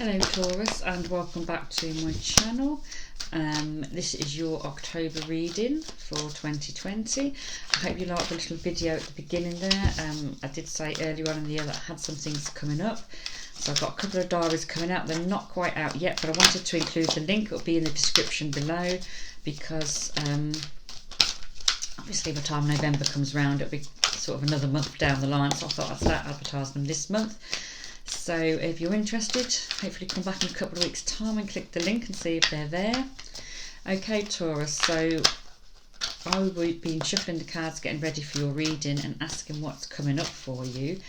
Hello Taurus, and welcome back to my channel. This is your October reading for 2020. I hope you liked the little video at the beginning there. I did say earlier on in the year that I had some things coming up. So I've got a couple of diaries coming out. They're not quite out yet, but I wanted to include the link. It'll be in the description below because obviously by the time November comes round, it'll be sort of another month down the line. So I thought I'd start advertising them this month. So if you're interested, hopefully come back in a couple of weeks' time and click the link and see if they're there. Okay, Taurus, so I've been shuffling the cards, getting ready for your reading and asking what's coming up for you.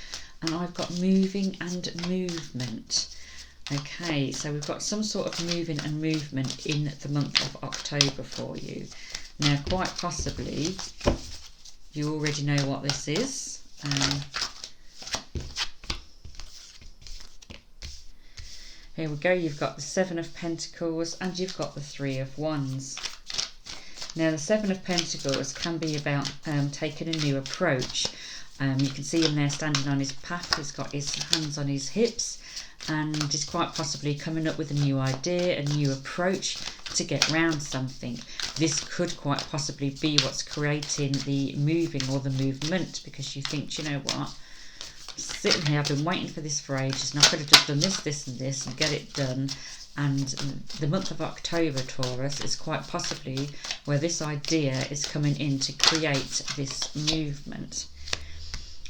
And I've got moving and movement. Okay, so we've got some sort of moving and movement in the month of October for you. Now, quite possibly, you already know what this is. Here we go, you've got the Seven of Pentacles and you've got the Three of Wands. Now the Seven of Pentacles can be about taking a new approach. You can see him there standing on his path, he's got his hands on his hips and is quite possibly coming up with a new idea, a new approach to get round something. This could quite possibly be what's creating the moving or the movement, because you think, you know what, sitting here, I've been waiting for this for ages and I could have just done this, this and this and get it done. And the month of October, Taurus, is quite possibly where this idea is coming in to create this movement.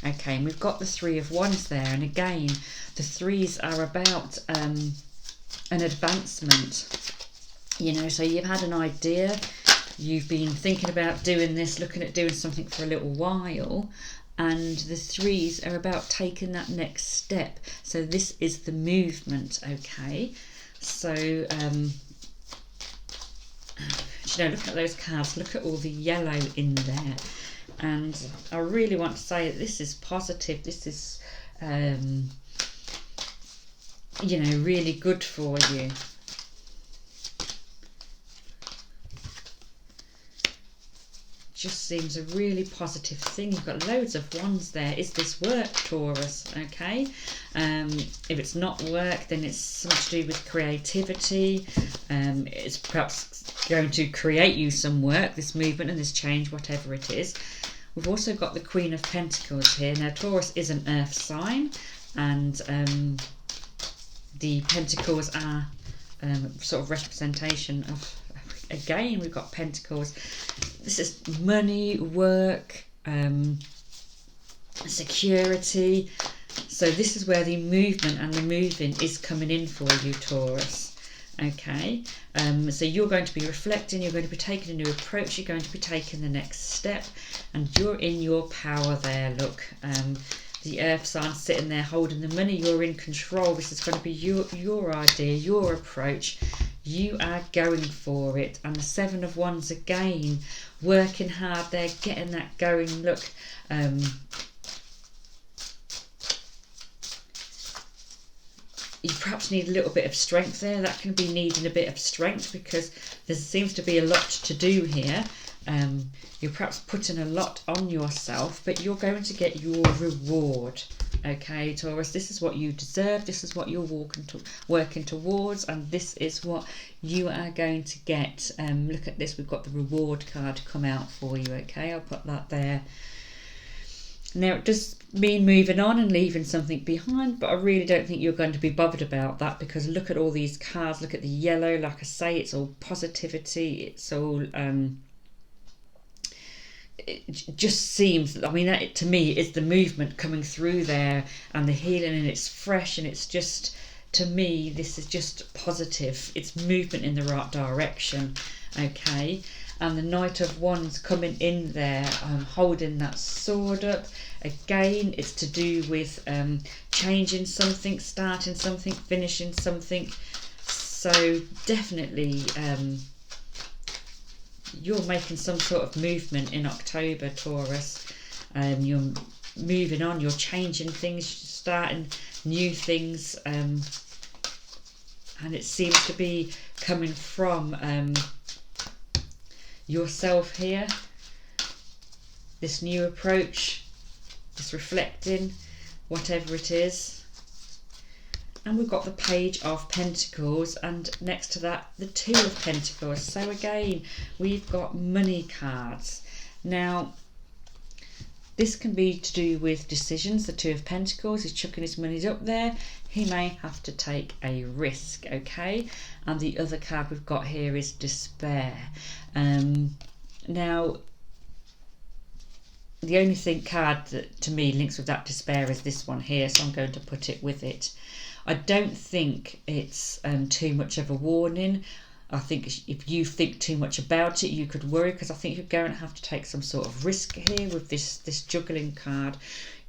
Okay, and we've got the Three of Wands there, and again the threes are about an advancement, you know. So you've had an idea, you've been thinking about doing this, looking at doing something for a little while, and the threes are about taking that next step. So this is the movement. Okay, so you know, look at those cards, look at all the yellow in there, and I really want to say that this is positive, this is you know, really good for you. Just seems a really positive thing. You've got loads of wands there. Is this work, Taurus? Okay, if it's not work, then it's something to do with creativity. It's perhaps going to create you some work, this movement and this change, whatever it is. We've also got the Queen of Pentacles here. Now Taurus is an earth sign, and the pentacles are sort of representation of, again, we've got pentacles. This is money, work, security. So this is where the movement and the moving is coming in for you, Taurus. Okay, so you're going to be reflecting, you're going to be taking a new approach, you're going to be taking the next step, and you're in your power there. Look, the earth sign sitting there holding the money. You're in control. This is going to be your idea, your approach. You are going for it. And the Seven of Wands again, working hard there, getting that going. Look, you perhaps need a little bit of strength there. That can be needing a bit of strength because there seems to be a lot to do here. You're perhaps putting a lot on yourself, but you're going to get your reward. Okay, Taurus, this is what you deserve, this is what you're working towards, and this is what you are going to get. Look at this, we've got the reward card come out for you. Okay, I'll put that there. Now it does mean moving on and leaving something behind, but I really don't think you're going to be bothered about that, because look at all these cards, look at the yellow. Like I say, it's all positivity, it's all it just seems, I mean, that to me is the movement coming through there and the healing, and it's fresh, and it's just, to me, this is just positive. It's movement in the right direction. Okay, and the Knight of Wands coming in there, holding that sword up. Again, it's to do with changing something, starting something, finishing something. So definitely you're making some sort of movement in October, Taurus. You're moving on, you're changing things, you're starting new things, and it seems to be coming from yourself here. This new approach, this reflecting, whatever it is. And we've got the Page of Pentacles, and next to that the Two of Pentacles. So again, we've got money cards. Now, this can be to do with decisions. The Two of Pentacles, he's chucking his money up there. He may have to take a risk, okay? And the other card we've got here is Despair. Now, the only card that to me links with that despair is this one here, so I'm going to put it with it. I don't think it's too much of a warning. I think if you think too much about it, you could worry, because I think you're going to have to take some sort of risk here with this juggling card.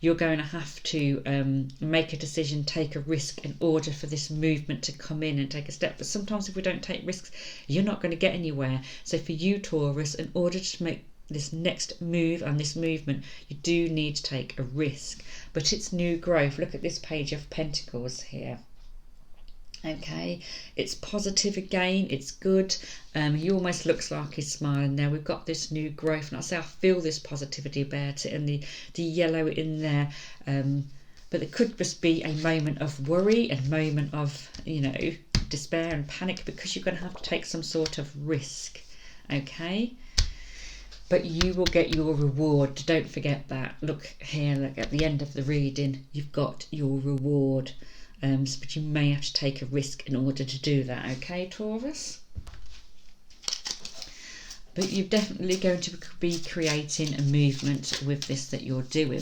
You're going to have to make a decision, take a risk in order for this movement to come in and take a step. But sometimes if we don't take risks, you're not going to get anywhere. So for you, Taurus, in order to make this next move and this movement, you do need to take a risk. But it's new growth. Look at this Page of Pentacles here. Okay, it's positive again, it's good. He almost looks like he's smiling there. We've got this new growth, and I say I feel this positivity about it, and the yellow in there. But it could just be a moment of worry, a moment of, you know, despair and panic, because you're going to have to take some sort of risk. Okay, but you will get your reward. Don't forget that. Look here, look at the end of the reading, you've got your reward. But you may have to take a risk in order to do that, okay, Taurus? But you're definitely going to be creating a movement with this that you're doing.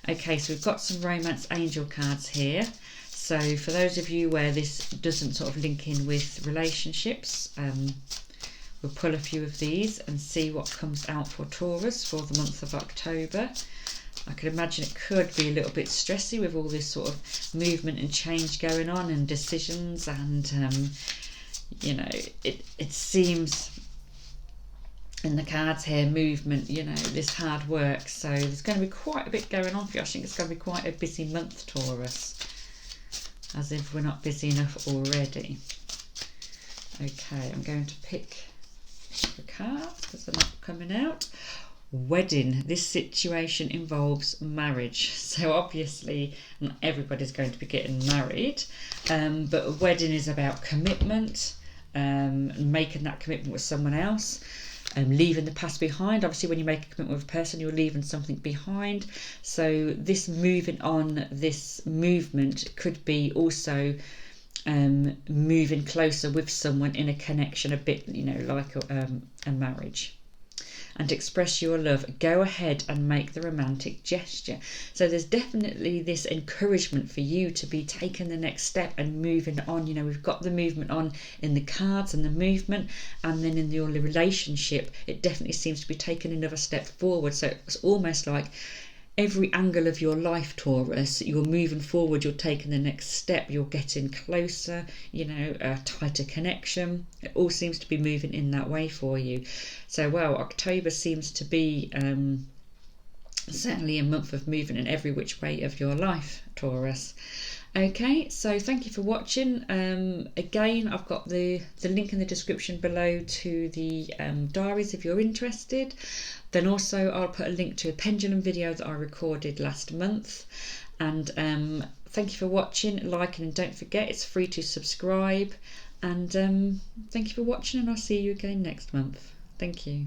Okay, so we've got some Romance Angel cards here. So for those of you where this doesn't sort of link in with relationships, we'll pull a few of these and see what comes out for Taurus for the month of October. I can imagine it could be a little bit stressy with all this sort of movement and change going on and decisions, and you know, it seems in the cards here, movement, you know, this hard work. So there's going to be quite a bit going on for you. I think it's going to be quite a busy month, Taurus, as if we're not busy enough already. Okay, I'm going to pick the cards because they're not coming out. Wedding. This situation involves marriage, so obviously not everybody's going to be getting married, but a wedding is about commitment, making that commitment with someone else, leaving the past behind. Obviously when you make a commitment with a person, you're leaving something behind. So this moving on, this movement could be also moving closer with someone in a connection, a bit, you know, like a marriage. And express your love. Go ahead and make the romantic gesture. So there's definitely this encouragement for you to be taking the next step and moving on. You know, we've got the movement on in the cards and the movement, and then in your relationship, it definitely seems to be taking another step forward. So it's almost like every angle of your life, Taurus, you're moving forward, you're taking the next step, you're getting closer, you know, a tighter connection. It all seems to be moving in that way for you. So, well, October seems to be certainly a month of movement in every which way of your life, Taurus. Okay, so thank you for watching. Again, I've got the link in the description below to the diaries if you're interested. Then also I'll put a link to a pendulum video that I recorded last month. And thank you for watching, liking, and don't forget it's free to subscribe. And thank you for watching, and I'll see you again next month. Thank you.